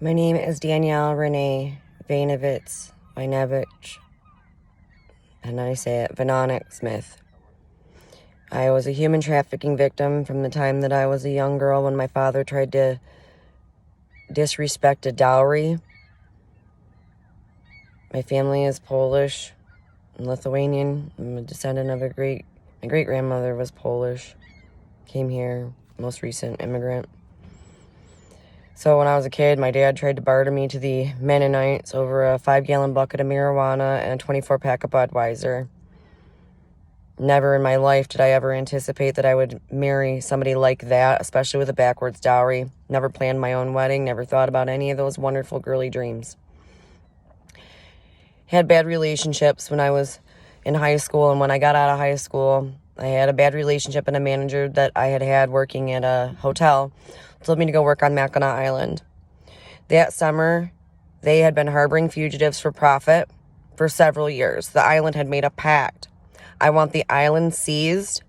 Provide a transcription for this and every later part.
My name is Danielle Renee Vanovitz Vinevich, and I say it, Vanonic Smith. I was a human trafficking victim from the time that I was a young girl when my father tried to disrespect a dowry. My family is Polish and Lithuanian. I'm a descendant of my great-grandmother was Polish, came here, most recent immigrant. So when I was a kid, my dad tried to barter me to the Mennonites over a 5-gallon bucket of marijuana and a 24-pack of Budweiser. Never in my life did I ever anticipate that I would marry somebody like that, especially with a backwards dowry. Never planned my own wedding, never thought about any of those wonderful girly dreams. Had bad relationships when I was in high school, and when I got out of high school, I had a bad relationship and a manager that I had working at a hotel told me to go work on Mackinac Island. That summer, they had been harboring fugitives for profit for several years. The island had made a pact. I want the island seized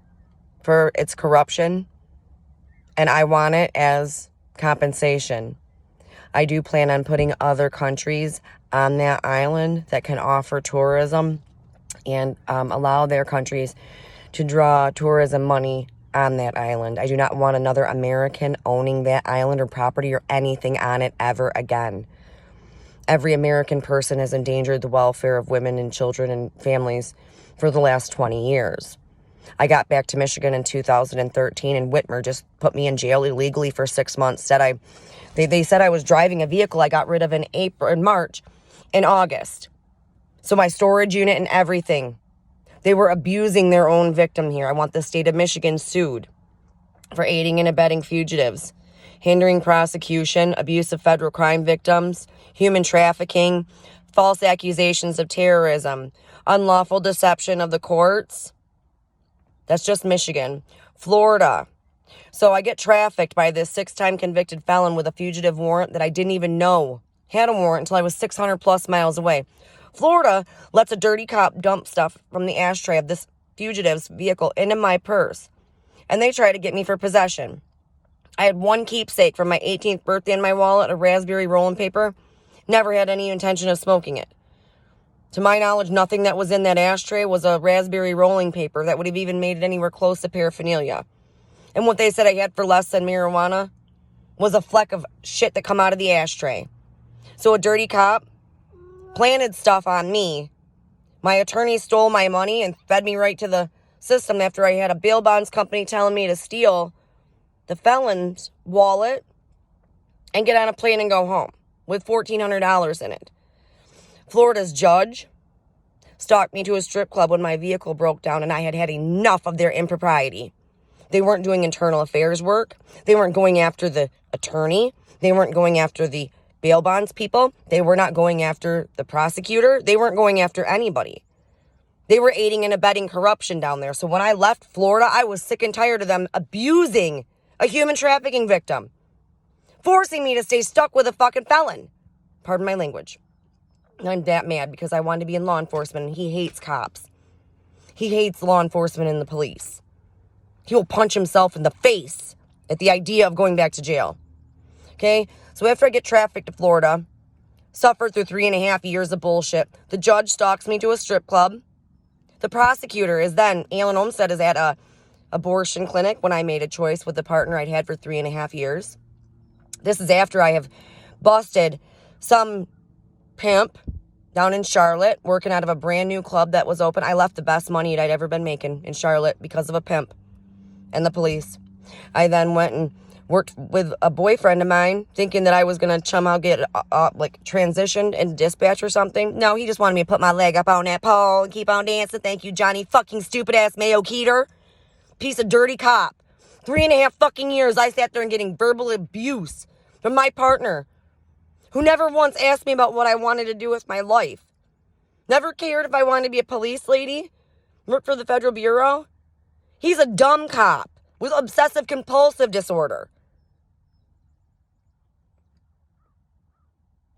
for its corruption, and I want it as compensation. I do plan on putting other countries on that island that can offer tourism and allow their countries to draw tourism money on that island. I do not want another American owning that island or property or anything on it ever again. Every American person has endangered the welfare of women and children and families for the last 20 years. I got back to Michigan in 2013, and Whitmer just put me in jail illegally for 6 months. They said I was driving a vehicle I got rid of in March and August. So my storage unit and everything. They were abusing their own victim here. I want the state of Michigan sued for aiding and abetting fugitives, hindering prosecution, abuse of federal crime victims, human trafficking, false accusations of terrorism, unlawful deception of the courts. That's just Michigan. Florida. So I get trafficked by this 6-time convicted felon with a fugitive warrant that I didn't even know had a warrant until I was 600 plus miles away. Florida lets a dirty cop dump stuff from the ashtray of this fugitive's vehicle into my purse, and they try to get me for possession. I had one keepsake from my 18th birthday in my wallet, a raspberry rolling paper. Never had any intention of smoking it. To my knowledge, nothing that was in that ashtray was a raspberry rolling paper that would have even made it anywhere close to paraphernalia. And what they said I had for less than marijuana was a fleck of shit that come out of the ashtray. So a dirty cop planted stuff on me. My attorney stole my money and fed me right to the system after I had a bail bonds company telling me to steal the felon's wallet and get on a plane and go home with $1,400 in it. Florida's judge stalked me to a strip club when my vehicle broke down, and I had had enough of their impropriety. They weren't doing internal affairs work. They weren't going after the attorney. They weren't going after the bail bonds people. They were not going after the prosecutor. They weren't going after anybody. They were aiding and abetting corruption down there. So when I left Florida, I was sick and tired of them abusing a human trafficking victim, forcing me to stay stuck with a fucking felon. Pardon my language. I'm that mad because I wanted to be in law enforcement, and he hates cops. He hates law enforcement and the police. He will punch himself in the face at the idea of going back to jail. Okay? So after I get trafficked to Florida, suffered through 3.5 years of bullshit, the judge stalks me to a strip club. The prosecutor is then, Alan Olmstead is at a abortion clinic when I made a choice with the partner I'd had for 3.5 years. This is after I have busted some pimp down in Charlotte, working out of a brand new club that was open. I left the best money I'd ever been making in Charlotte because of a pimp and the police. I then went and worked with a boyfriend of mine, thinking that I was going to somehow get transitioned into dispatch or something. No, he just wanted me to put my leg up on that pole and keep on dancing. Thank you, Johnny fucking stupid ass Mayo Keeter. Piece of dirty cop. 3.5 fucking years I sat there and getting verbal abuse from my partner, who never once asked me about what I wanted to do with my life. Never cared if I wanted to be a police lady, work for the Federal Bureau. He's a dumb cop with obsessive compulsive disorder.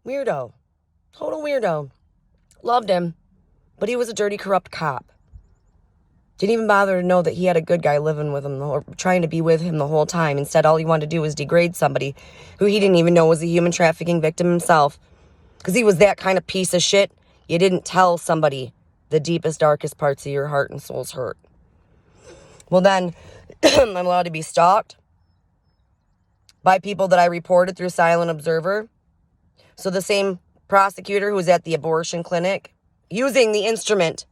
Weirdo. Total weirdo. Loved him, but he was a dirty, corrupt cop. Didn't even bother to know that he had a good guy living with him or trying to be with him the whole time. Instead, all he wanted to do was degrade somebody who he didn't even know was a human trafficking victim himself. Because he was that kind of piece of shit. You didn't tell somebody the deepest, darkest parts of your heart and soul's hurt. Well, then, I'm allowed to be stalked by people that I reported through Silent Observer. So the same prosecutor who was at the abortion clinic, using the instrument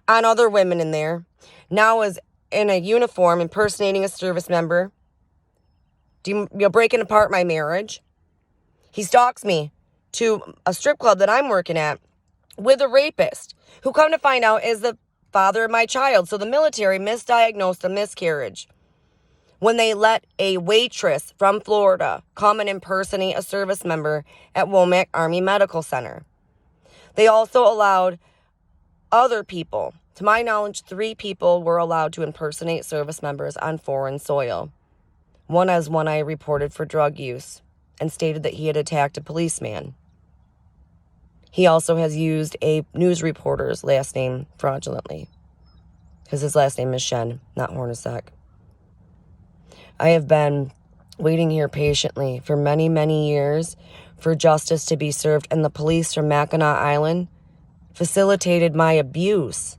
on other women in there, now is in a uniform impersonating a service member, breaking apart my marriage. He stalks me to a strip club that I'm working at with a rapist who, come to find out, is the father of my child. So the military misdiagnosed a miscarriage when they let a waitress from Florida come and impersonate a service member at Womack Army Medical Center. They also allowed other people. To my knowledge, 3 people were allowed to impersonate service members on foreign soil. One I reported for drug use and stated that he had attacked a policeman. He also has used a news reporter's last name fraudulently, because his last name is Shen, not Hornacek. I have been waiting here patiently for many, many years for justice to be served, and the police from Mackinac Island facilitated my abuse.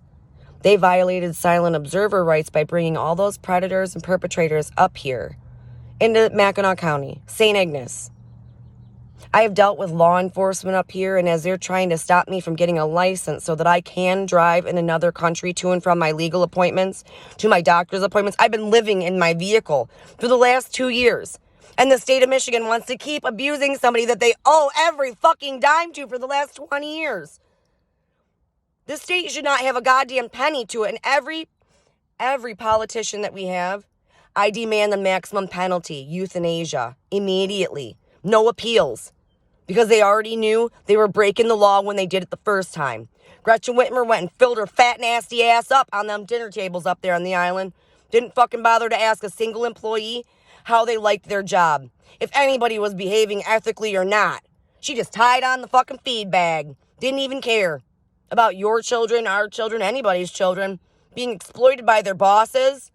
They violated Silent Observer rights by bringing all those predators and perpetrators up here into Mackinac County, St. Ignace. I have dealt with law enforcement up here, and as they're trying to stop me from getting a license so that I can drive in another country to and from my legal appointments, to my doctor's appointments, I've been living in my vehicle for the last 2 years. And the state of Michigan wants to keep abusing somebody that they owe every fucking dime to for the last 20 years. This state should not have a goddamn penny to it. And every politician that we have, I demand the maximum penalty, euthanasia, immediately. No appeals. Because they already knew they were breaking the law when they did it the first time. Gretchen Whitmer went and filled her fat, nasty ass up on them dinner tables up there on the island. Didn't fucking bother to ask a single employee how they liked their job, if anybody was behaving ethically or not. She just tied on the fucking feed bag. Didn't even care about your children, our children, anybody's children being exploited by their bosses.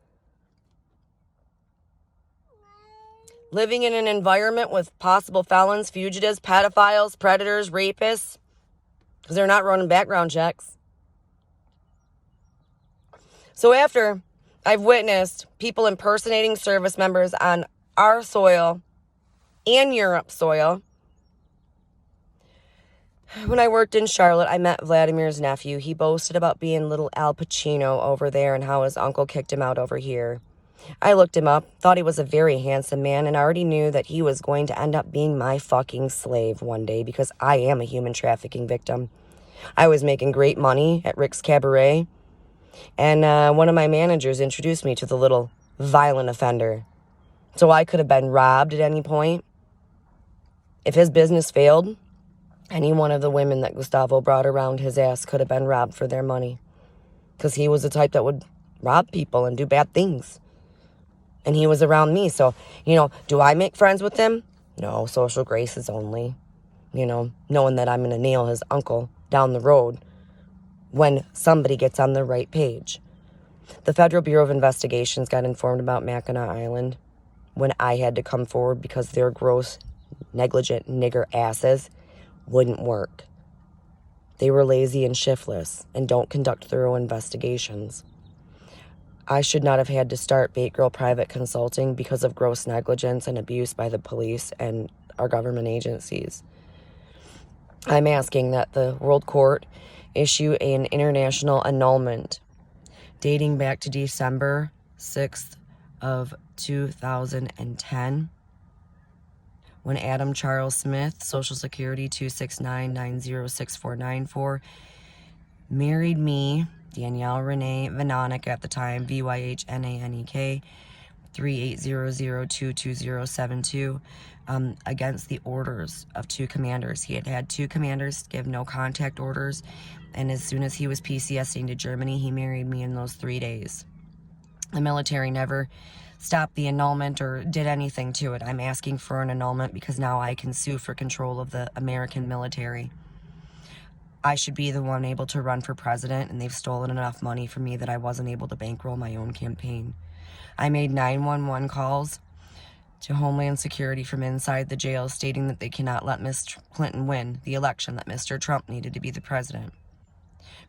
Living in an environment with possible felons, fugitives, pedophiles, predators, rapists, because they're not running background checks. So after I've witnessed people impersonating service members on our soil and Europe's soil, when I worked in Charlotte, I met Vladimir's nephew. He boasted about being little Al Pacino over there and how his uncle kicked him out over here. I looked him up, thought he was a very handsome man, and already knew that he was going to end up being my fucking slave one day because I am a human trafficking victim. I was making great money at Rick's Cabaret, and one of my managers introduced me to the little violent offender. So I could have been robbed at any point. If his business failed, any one of the women that Gustavo brought around his ass could have been robbed for their money. Because he was the type that would rob people and do bad things. And he was around me. So, do I make friends with him? No, social graces only. Knowing that I'm going to nail his uncle down the road when somebody gets on the right page. The Federal Bureau of Investigations got informed about Mackinac Island when I had to come forward because their gross, negligent nigger asses wouldn't work. They were lazy and shiftless and don't conduct thorough investigations. I should not have had to start Bait Girl Private Consulting because of gross negligence and abuse by the police and our government agencies. I'm asking that the World Court issue an international annulment dating back to December 6th of 2010 when Adam Charles Smith, Social Security 269906494, married me, Danielle Renee Vananek at the time, VYHNANEK, 3800222072, against the orders of 2 commanders. He had 2 commanders give no contact orders, and as soon as he was PCSing to Germany, he married me in those 3 days. The military never stopped the annulment or did anything to it. I'm asking for an annulment because now I can sue for control of the American military. I should be the one able to run for president, and they've stolen enough money from me that I wasn't able to bankroll my own campaign. I made 911 calls to Homeland Security from inside the jail stating that they cannot let Ms. Clinton win the election, that Mr. Trump needed to be the president.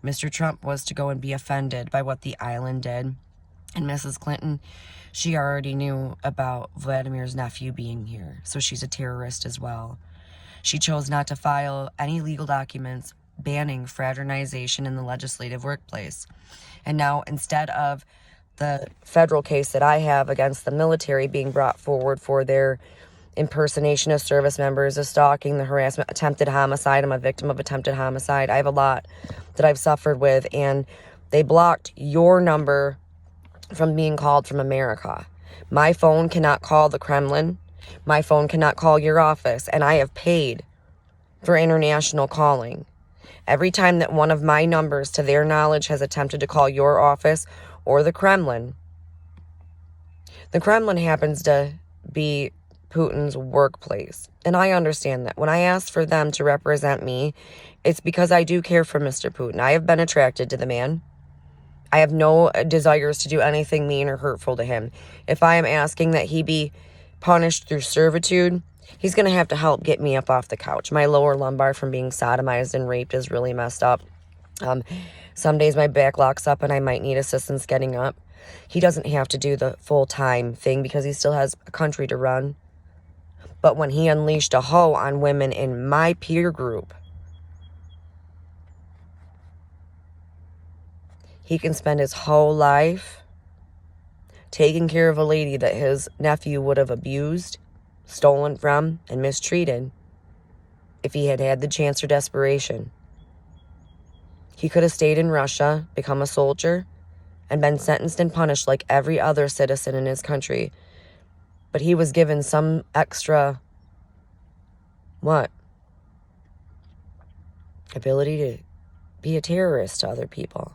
Mr. Trump was to go and be offended by what the island did. And Mrs. Clinton, she already knew about Vladimir's nephew being here, so she's a terrorist as well. She chose not to file any legal documents banning fraternization in the legislative workplace. And now, instead of the federal case that I have against the military being brought forward for their impersonation of service members, the stalking, the harassment, attempted homicide. I'm a victim of attempted homicide. I have a lot that I've suffered with, and they blocked your number from being called from America. My phone cannot call the Kremlin. My phone cannot call your office, and I have paid for international calling. Every time that one of my numbers, to their knowledge, has attempted to call your office or the Kremlin happens to be Putin's workplace. And I understand that. When I ask for them to represent me, it's because I do care for Mr. Putin. I have been attracted to the man. I have no desires to do anything mean or hurtful to him. If I am asking that he be punished through servitude, he's going to have to help get me up off the couch. My lower lumbar from being sodomized and raped is really messed up. Some days my back locks up and I might need assistance getting up. He doesn't have to do the full-time thing because he still has a country to run. But when he unleashed a hoe on women in my peer group, he can spend his whole life taking care of a lady that his nephew would have abused, stolen from, and mistreated if he had had the chance or desperation. He could have stayed in Russia, become a soldier, and been sentenced and punished like every other citizen in his country. But he was given some extra, ability to be a terrorist to other people.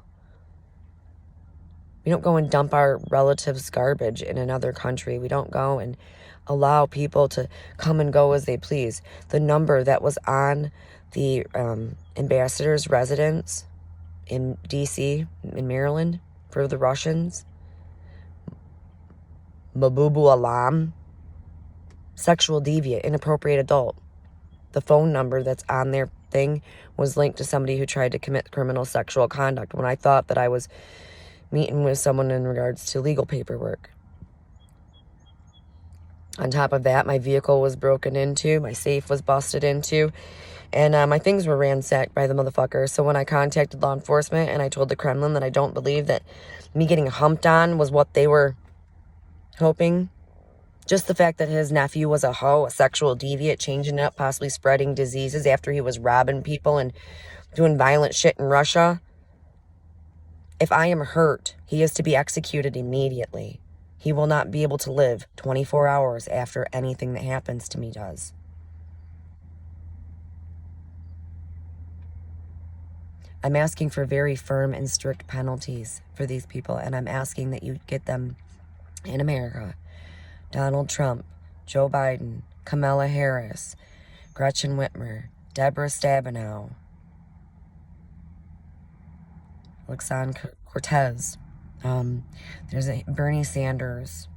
We don't go and dump our relatives' garbage in another country. We don't go and allow people to come and go as they please. The number that was on the ambassador's residence in D.C., in Maryland, for the Russians, Mabubu Alam, sexual deviant, inappropriate adult. The phone number that's on their thing was linked to somebody who tried to commit criminal sexual conduct when I thought that I was meeting with someone in regards to legal paperwork. On top of that, my vehicle was broken into, my safe was busted into, and my things were ransacked by the motherfucker. So when I contacted law enforcement and I told the Kremlin that I don't believe that me getting humped on was what they were hoping, just the fact that his nephew was a hoe, a sexual deviant, changing up, possibly spreading diseases after he was robbing people and doing violent shit in Russia. If I am hurt, he is to be executed immediately. He will not be able to live 24 hours after anything that happens to me does. I'm asking for very firm and strict penalties for these people, and I'm asking that you get them in America. Donald Trump, Joe Biden, Kamala Harris, Gretchen Whitmer, Deborah Stabenow, Alexandria Cortez, there's Bernie Sanders,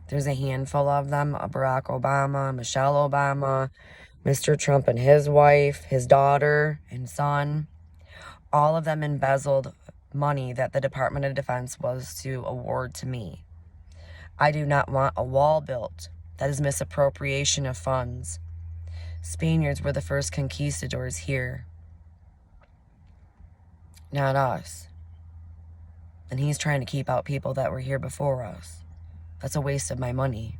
there's a handful of them, Barack Obama, Michelle Obama, Mr. Trump and his wife, his daughter and son. All of them embezzled money that the Department of Defense was to award to me. I do not want a wall built. That is misappropriation of funds. Spaniards were the first conquistadors here, not us. And he's trying to keep out people that were here before us. That's a waste of my money.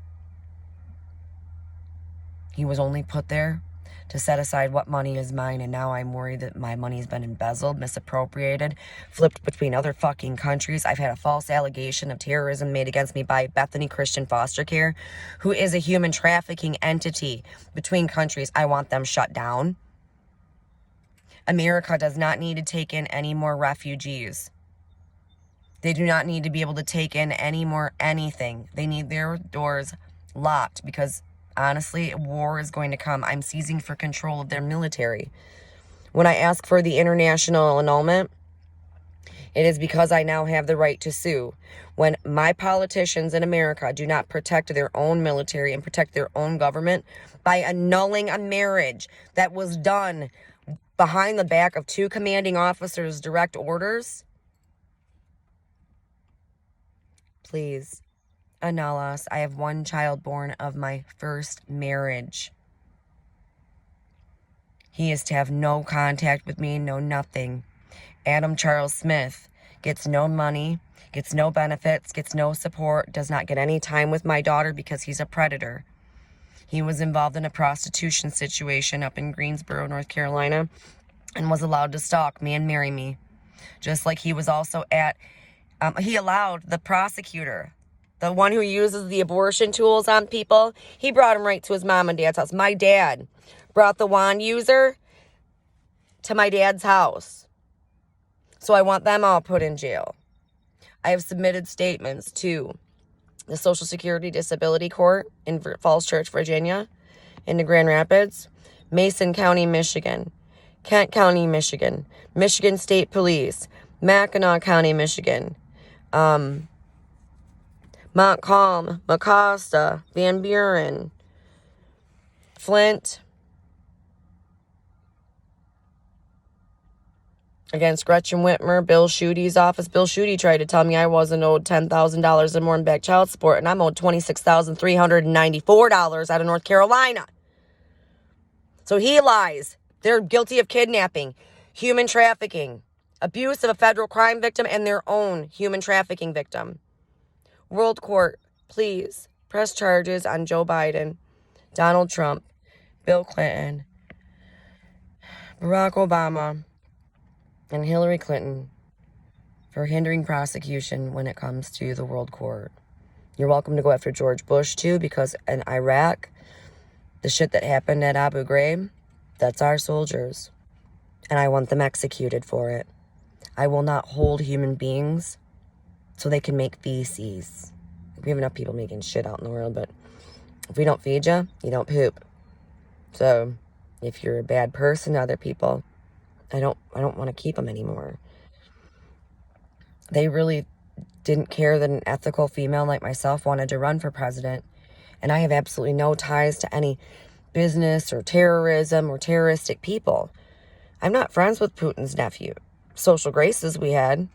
He was only put there to set aside what money is mine, and now I'm worried that my money's been embezzled, misappropriated, flipped between other fucking countries. I've had a false allegation of terrorism made against me by Bethany Christian Foster Care, who is a human trafficking entity between countries. I want them shut down. America does not need to take in any more refugees. They do not need to be able to take in any more anything. They need their doors locked because honestly, war is going to come. I'm seizing for control of their military. When I ask for the international annulment, it is because I now have the right to sue. When my politicians in America do not protect their own military and protect their own government by annulling a marriage that was done behind the back of two commanding officers' direct orders, please annul us. I have one child born of my first marriage. He is to have no contact with me, no nothing. Adam Charles Smith gets no money, gets no benefits, gets no support, does not get any time with my daughter because he's a predator. He was involved in a prostitution situation up in Greensboro, North Carolina, and was allowed to stalk me and marry me. Just like he was also he allowed the prosecutor, the one who uses the abortion tools on people, he brought him right to his mom and dad's house. My dad brought the wand user to my dad's house. So I want them all put in jail. I have submitted statements to the Social Security Disability Court in Falls Church, Virginia, into Grand Rapids, Mason County, Michigan, Kent County, Michigan, Michigan State Police, Mackinac County, Michigan, Montcalm, Mecosta, Van Buren, Flint, against Gretchen Whitmer, Bill Schuette's office. Bill Schuette tried to tell me I wasn't owed $10,000 and more in back child support, and I'm owed $26,394 out of North Carolina. So he lies. They're guilty of kidnapping, human trafficking, abuse of a federal crime victim, and their own human trafficking victim. World Court, please press charges on Joe Biden, Donald Trump, Bill Clinton, Barack Obama, and Hillary Clinton for hindering prosecution when it comes to the World Court. You're welcome to go after George Bush, too, because in Iraq, the shit that happened at Abu Ghraib, that's our soldiers. And I want them executed for it. I will not hold human beings so they can make feces. We have enough people making shit out in the world, but if we don't feed you, you don't poop. So if you're a bad person to other people, I don't want to keep them anymore. They really didn't care that an ethical female like myself wanted to run for president. And I have absolutely no ties to any business or terrorism or terroristic people. I'm not friends with Putin's nephew. Social graces we had.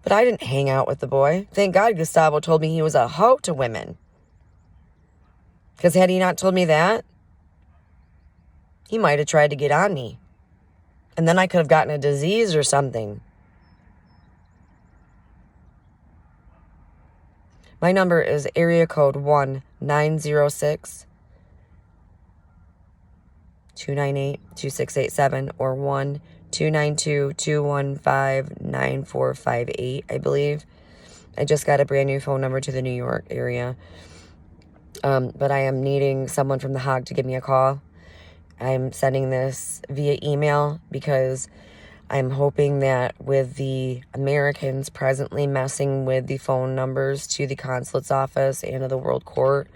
But I didn't hang out with the boy. Thank God Gustavo told me he was a hoe to women. Because had he not told me that, he might have tried to get on me. And then I could have gotten a disease or something. My number is area code 1-906-298-2687 or 1-292-215-9458, I believe. I just got a brand new phone number to the New York area. But I am needing someone from The Hague to give me a call. I'm sending this via email because I'm hoping that with the Americans presently messing with the phone numbers to the consulate's office and to the World Court,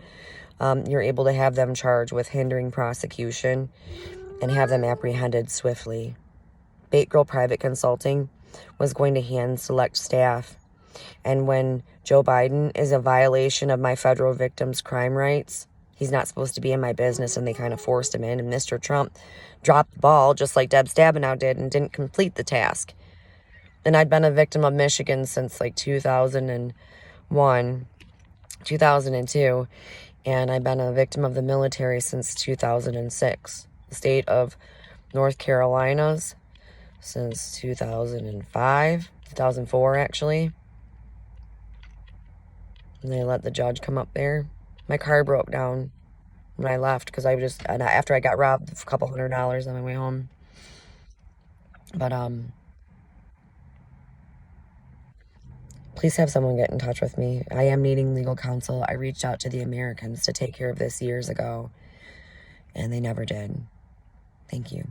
you're able to have them charged with hindering prosecution and have them apprehended swiftly. Bait Girl Private Consulting was going to hand select staff. And when Joe Biden is a violation of my federal victims' crime rights, he's not supposed to be in my business, and they kind of forced him in. And Mr. Trump dropped the ball, just like Deb Stabenow did, and didn't complete the task. And I'd been a victim of Michigan since like 2001, 2002. And I've been a victim of the military since 2006. The state of North Carolina's since 2005, 2004 actually. And they let the judge come up there. My car broke down when I left because after I got robbed of a couple $100 on my way home. But, please have someone get in touch with me. I am needing legal counsel. I reached out to the Americans to take care of this years ago, and they never did. Thank you.